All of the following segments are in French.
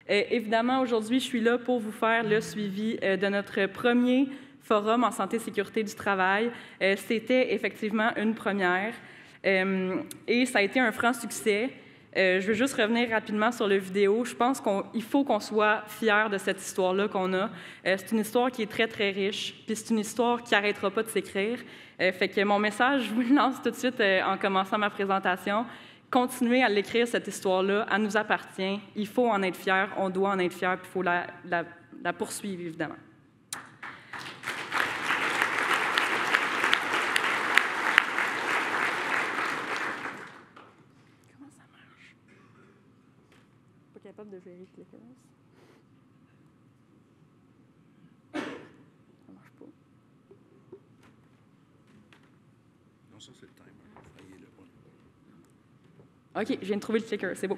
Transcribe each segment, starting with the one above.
Évidemment, aujourd'hui, je suis là pour vous faire le suivi de notre premier forum en santé et sécurité du travail. C'était effectivement une première et ça a été un franc succès. Je veux juste revenir rapidement sur la vidéo. Je pense qu'il faut qu'on soit fiers de cette histoire-là qu'on a. C'est une histoire qui est très, très riche, puis c'est une histoire qui n'arrêtera pas de s'écrire. Fait que mon message, je vous le lance tout de suite en commençant ma présentation. Continuez à l'écrire, cette histoire-là. Elle nous appartient. Il faut en être fier, on doit en être fier, puis il faut la poursuivre, évidemment. Comment ça marche? Pas capable de gérer les cases. Ça marche pas. Non, ça, c'est le timer. OK, je viens de trouver le clicker, c'est beau.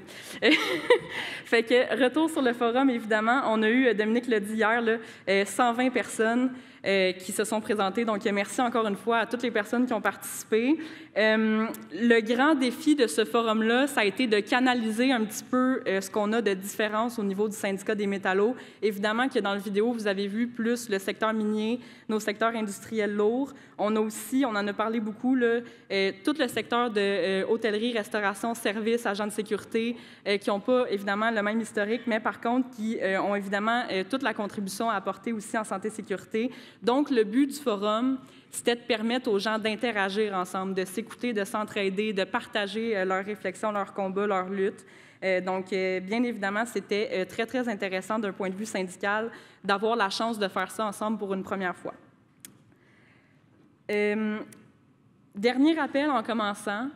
Fait que, retour sur le forum, évidemment, on a eu, Dominique l'a dit hier, là, 120 personnes qui se sont présentées. Donc, merci encore une fois à toutes les personnes qui ont participé. Le grand défi de ce forum-là, ça a été de canaliser un petit peu ce qu'on a de différence au niveau du syndicat des métallos. Évidemment que dans la vidéo, vous avez vu plus le secteur minier, nos secteurs industriels lourds. On a aussi, on en a parlé beaucoup, là, tout le secteur de hôtellerie, restauration, services, agents de sécurité, qui n'ont pas évidemment le même historique, mais par contre qui ont évidemment toute la contribution à apporter aussi en santé-sécurité. Donc, le but du forum, c'était de permettre aux gens d'interagir ensemble, de s'écouter, de s'entraider, de partager leurs réflexions, leurs combats, leurs luttes. Donc, bien évidemment, c'était très, très intéressant d'un point de vue syndical d'avoir la chance de faire ça ensemble pour une première fois. Dernier rappel en commençant,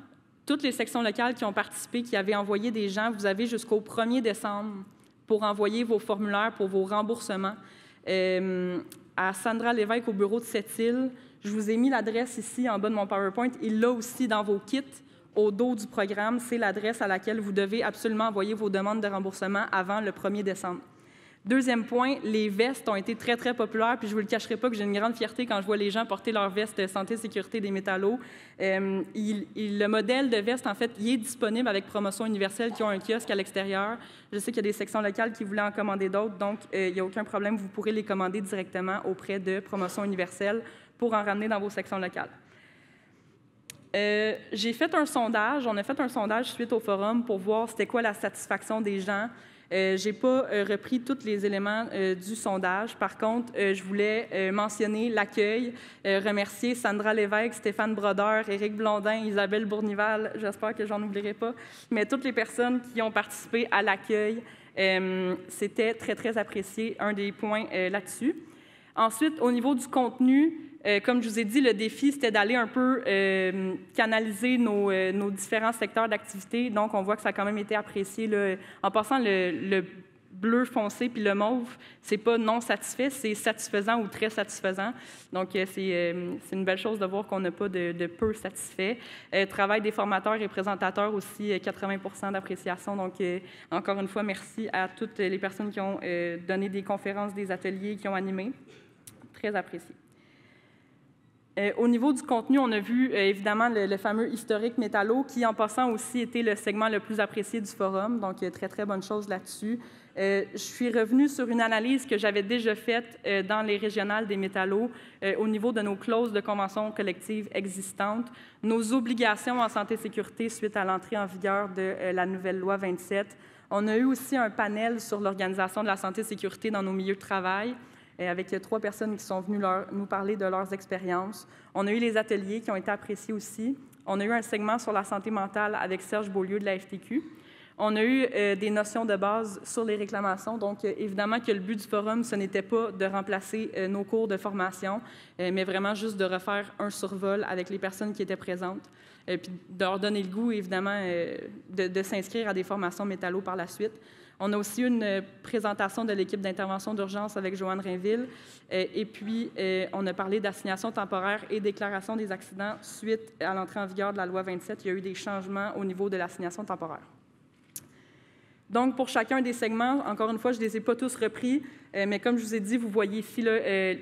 toutes les sections locales qui ont participé, qui avaient envoyé des gens, vous avez jusqu'au 1er décembre pour envoyer vos formulaires pour vos remboursements. À Sandra Lévesque au bureau de Sept-Îles, je vous ai mis l'adresse ici en bas de mon PowerPoint. Il l'a aussi dans vos kits au dos du programme. C'est l'adresse à laquelle vous devez absolument envoyer vos demandes de remboursement avant le 1er décembre. Deuxième point, les vestes ont été très, très populaires, puis je ne vous le cacherai pas que j'ai une grande fierté quand je vois les gens porter leur veste santé et sécurité des métallos. Le modèle de veste, en fait, il est disponible avec Promotion universelle qui ont un kiosque à l'extérieur. Je sais qu'il y a des sections locales qui voulaient en commander d'autres, donc il n'y a aucun problème, vous pourrez les commander directement auprès de Promotion universelle pour en ramener dans vos sections locales. J'ai fait un sondage, on a fait un sondage suite au forum pour voir c'était quoi la satisfaction des gens. Je n'ai pas repris tous les éléments du sondage. Par contre, je voulais mentionner l'accueil, remercier Sandra Lévesque, Stéphane Brodeur, Éric Blondin, Isabelle Bournival, j'espère que j'en oublierai pas, mais toutes les personnes qui ont participé à l'accueil, c'était très, très apprécié, un des points là-dessus. Ensuite, au niveau du contenu, comme je vous ai dit, le défi, c'était d'aller un peu canaliser nos différents secteurs d'activité. Donc, on voit que ça a quand même été apprécié. Là. En passant, le bleu foncé puis le mauve, c'est pas non satisfait, c'est satisfaisant ou très satisfaisant. Donc, c'est une belle chose de voir qu'on n'a pas de peu satisfait. Travail des formateurs et présentateurs aussi, 80% d'appréciation. Donc, encore une fois, merci à toutes les personnes qui ont donné des conférences, des ateliers, qui ont animé. Très apprécié. Au niveau du contenu, on a vu évidemment le fameux historique métallo qui, en passant aussi, était le segment le plus apprécié du forum. Donc, très, très bonne chose là-dessus. Je suis revenue sur une analyse que j'avais déjà faite dans les régionales des métallos au niveau de nos clauses de convention collective existantes, nos obligations en santé et sécurité suite à l'entrée en vigueur de la nouvelle loi 27. On a eu aussi un panel sur l'organisation de la santé et sécurité dans nos milieux de travail, avec 3 personnes qui sont venues nous parler de leurs expériences. On a eu les ateliers qui ont été appréciés aussi. On a eu un segment sur la santé mentale avec Serge Beaulieu de la FTQ. On a eu des notions de base sur les réclamations. Donc, évidemment que le but du forum, ce n'était pas de remplacer nos cours de formation, mais vraiment juste de refaire un survol avec les personnes qui étaient présentes, puis de leur donner le goût, évidemment, de s'inscrire à des formations métallo par la suite. On a aussi une présentation de l'équipe d'intervention d'urgence avec Joanne Rainville. Et puis, on a parlé d'assignation temporaire et déclaration des accidents suite à l'entrée en vigueur de la loi 27. Il y a eu des changements au niveau de l'assignation temporaire. Donc, pour chacun des segments, encore une fois, je ne les ai pas tous repris, mais comme je vous ai dit, vous voyez ici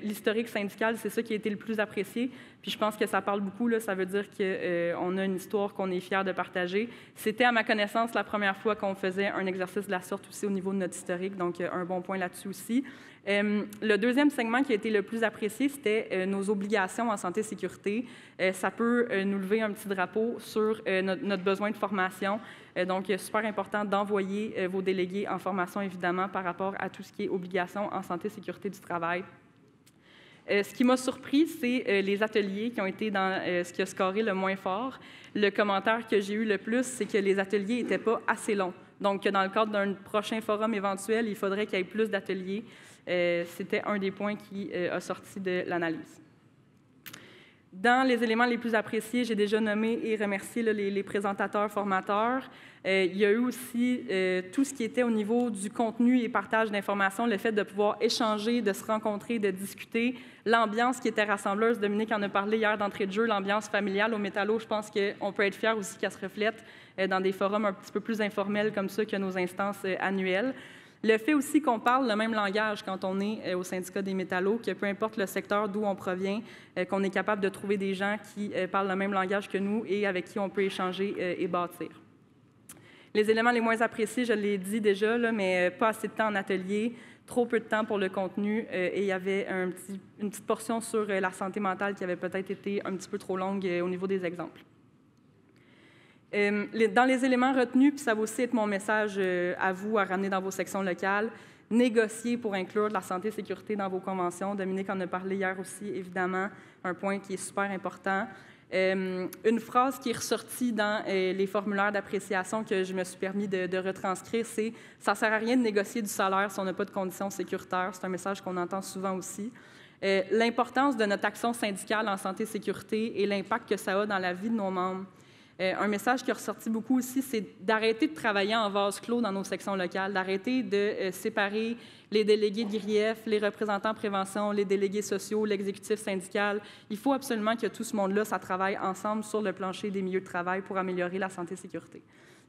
l'historique syndical, c'est ça qui a été le plus apprécié. Puis je pense que ça parle beaucoup, là, ça veut dire qu'on a une histoire qu'on est fiers de partager. C'était, à ma connaissance, la première fois qu'on faisait un exercice de la sorte aussi au niveau de notre historique, donc un bon point là-dessus aussi. Le deuxième segment qui a été le plus apprécié, c'était nos obligations en santé et sécurité. Ça peut nous lever un petit drapeau sur notre besoin de formation. Donc, super important d'envoyer vos délégués en formation, évidemment, par rapport à tout ce qui est obligations en santé et sécurité du travail. Ce qui m'a surpris, c'est les ateliers qui ont été dans ce qui a scoré le moins fort. Le commentaire que j'ai eu le plus, c'est que les ateliers n'étaient pas assez longs. Donc, dans le cadre d'un prochain forum éventuel, il faudrait qu'il y ait plus d'ateliers. C'était un des points qui a sorti de l'analyse. Dans les éléments les plus appréciés, j'ai déjà nommé et remercié les présentateurs, formateurs. Il y a eu aussi tout ce qui était au niveau du contenu et partage d'informations, le fait de pouvoir échanger, de se rencontrer, de discuter, l'ambiance qui était rassembleuse. Dominique en a parlé hier d'entrée de jeu, l'ambiance familiale au Métallo. Je pense qu'on peut être fier aussi qu'elle se reflète dans des forums un petit peu plus informels comme ça que nos instances annuelles. Le fait aussi qu'on parle le même langage quand on est au syndicat des métallos, que peu importe le secteur d'où on provient, qu'on est capable de trouver des gens qui parlent le même langage que nous et avec qui on peut échanger et bâtir. Les éléments les moins appréciés, je l'ai dit déjà, là, mais pas assez de temps en atelier, trop peu de temps pour le contenu et il y avait une petite portion sur la santé mentale qui avait peut-être été un petit peu trop longue au niveau des exemples. Dans les éléments retenus, puis ça va aussi être mon message à vous à ramener dans vos sections locales, négocier pour inclure de la santé et sécurité dans vos conventions. Dominique en a parlé hier aussi, évidemment, un point qui est super important. Une phrase qui est ressortie dans les formulaires d'appréciation que je me suis permis de retranscrire, c'est « ça ne sert à rien de négocier du salaire si on n'a pas de conditions sécuritaires ». C'est un message qu'on entend souvent aussi. L'importance de notre action syndicale en santé et sécurité et l'impact que ça a dans la vie de nos membres. Un message qui est ressorti beaucoup aussi, c'est d'arrêter de travailler en vase clos dans nos sections locales, d'arrêter de séparer les délégués de grief, les représentants prévention, les délégués sociaux, l'exécutif syndical. Il faut absolument que tout ce monde-là, ça travaille ensemble sur le plancher des milieux de travail pour améliorer la santé et sécurité.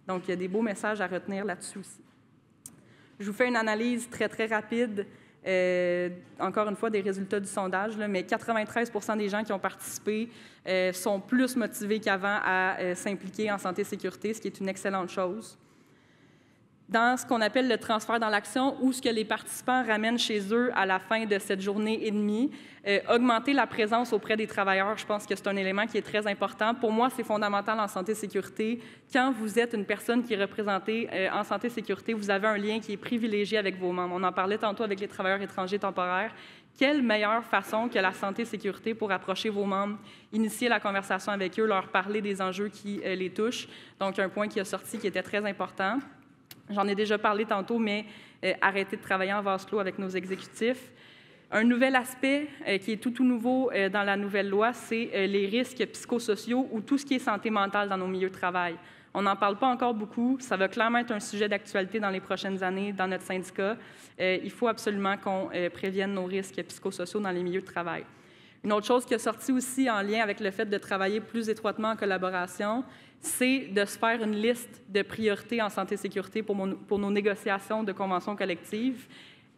Donc, il y a des beaux messages à retenir là-dessus aussi. Je vous fais une analyse très, très rapide. Encore une fois, des résultats du sondage, là, mais 93% des gens qui ont participé sont plus motivés qu'avant à s'impliquer en santé et sécurité, ce qui est une excellente chose. Dans ce qu'on appelle le transfert dans l'action, où ce que les participants ramènent chez eux à la fin de cette journée et demie, augmenter la présence auprès des travailleurs, je pense que c'est un élément qui est très important. Pour moi, c'est fondamental en santé et sécurité. Quand vous êtes une personne qui est représentée en santé et sécurité, vous avez un lien qui est privilégié avec vos membres. On en parlait tantôt avec les travailleurs étrangers temporaires. Quelle meilleure façon que la santé et sécurité pour approcher vos membres, initier la conversation avec eux, leur parler des enjeux qui les touchent. Donc, un point qui a sorti qui était très important. J'en ai déjà parlé tantôt, mais arrêter de travailler en vase clos avec nos exécutifs. Un nouvel aspect qui est tout nouveau dans la nouvelle loi, c'est les risques psychosociaux ou tout ce qui est santé mentale dans nos milieux de travail. On n'en parle pas encore beaucoup. Ça va clairement être un sujet d'actualité dans les prochaines années dans notre syndicat. Il faut absolument qu'on prévienne nos risques psychosociaux dans les milieux de travail. Une autre chose qui est sortie aussi en lien avec le fait de travailler plus étroitement en collaboration, c'est de se faire une liste de priorités en santé et sécurité pour nos négociations de conventions collectives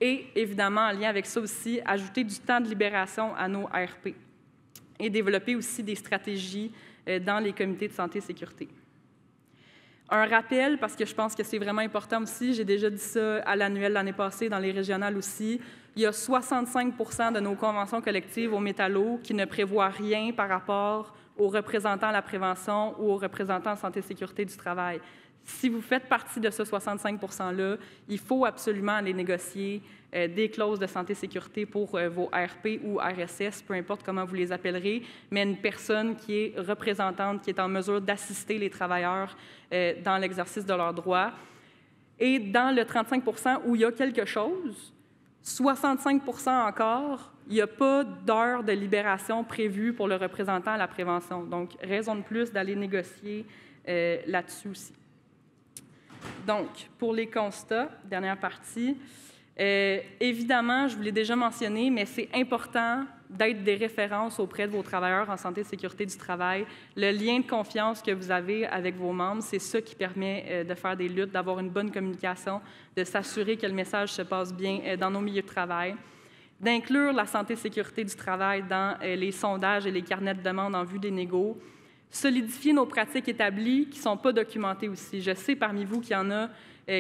et, évidemment, en lien avec ça aussi, ajouter du temps de libération à nos ARP et développer aussi des stratégies dans les comités de santé et sécurité. Un rappel, parce que je pense que c'est vraiment important aussi, j'ai déjà dit ça à l'annuel l'année passée, dans les régionales aussi, il y a 65% de nos conventions collectives au Métallo qui ne prévoient rien par rapport aux représentants à la prévention ou aux représentants en santé et sécurité du travail. Si vous faites partie de ce 65%-là, il faut absolument aller négocier des clauses de santé et sécurité pour vos RP ou RSS, peu importe comment vous les appellerez, mais une personne qui est représentante, qui est en mesure d'assister les travailleurs dans l'exercice de leurs droits. Et dans le 35% où il y a quelque chose, 65% encore, il n'y a pas d'heure de libération prévue pour le représentant à la prévention. Donc, raison de plus d'aller négocier là-dessus aussi. Donc, pour les constats, dernière partie, évidemment, je vous l'ai déjà mentionné, mais c'est important d'être des références auprès de vos travailleurs en santé et sécurité du travail. Le lien de confiance que vous avez avec vos membres, c'est ça qui permet de faire des luttes, d'avoir une bonne communication, de s'assurer que le message se passe bien dans nos milieux de travail, d'inclure la santé et sécurité du travail dans les sondages et les carnets de demande en vue des négos, solidifier nos pratiques établies qui ne sont pas documentées aussi. Je sais parmi vous qu'il y en a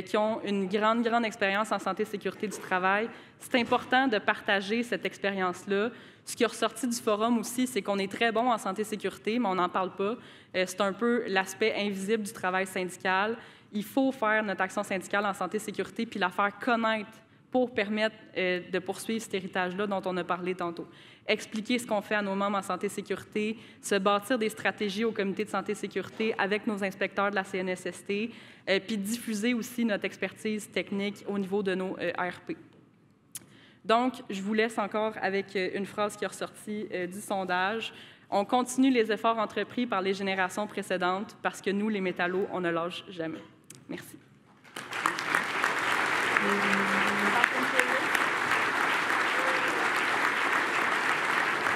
qui ont une grande expérience en santé et sécurité du travail. C'est important de partager cette expérience-là. Ce qui est ressorti du forum aussi, c'est qu'on est très bon en santé et sécurité, mais on n'en parle pas. C'est un peu l'aspect invisible du travail syndical. Il faut faire notre action syndicale en santé et sécurité puis la faire connaître pour permettre de poursuivre cet héritage-là dont on a parlé tantôt. Expliquer ce qu'on fait à nos membres en santé et sécurité, se bâtir des stratégies au comité de santé et sécurité avec nos inspecteurs de la CNSST, puis diffuser aussi notre expertise technique au niveau de nos ARP. Donc, je vous laisse encore avec une phrase qui est ressortie du sondage. On continue les efforts entrepris par les générations précédentes parce que nous, les métallos, on ne lâche jamais. Merci.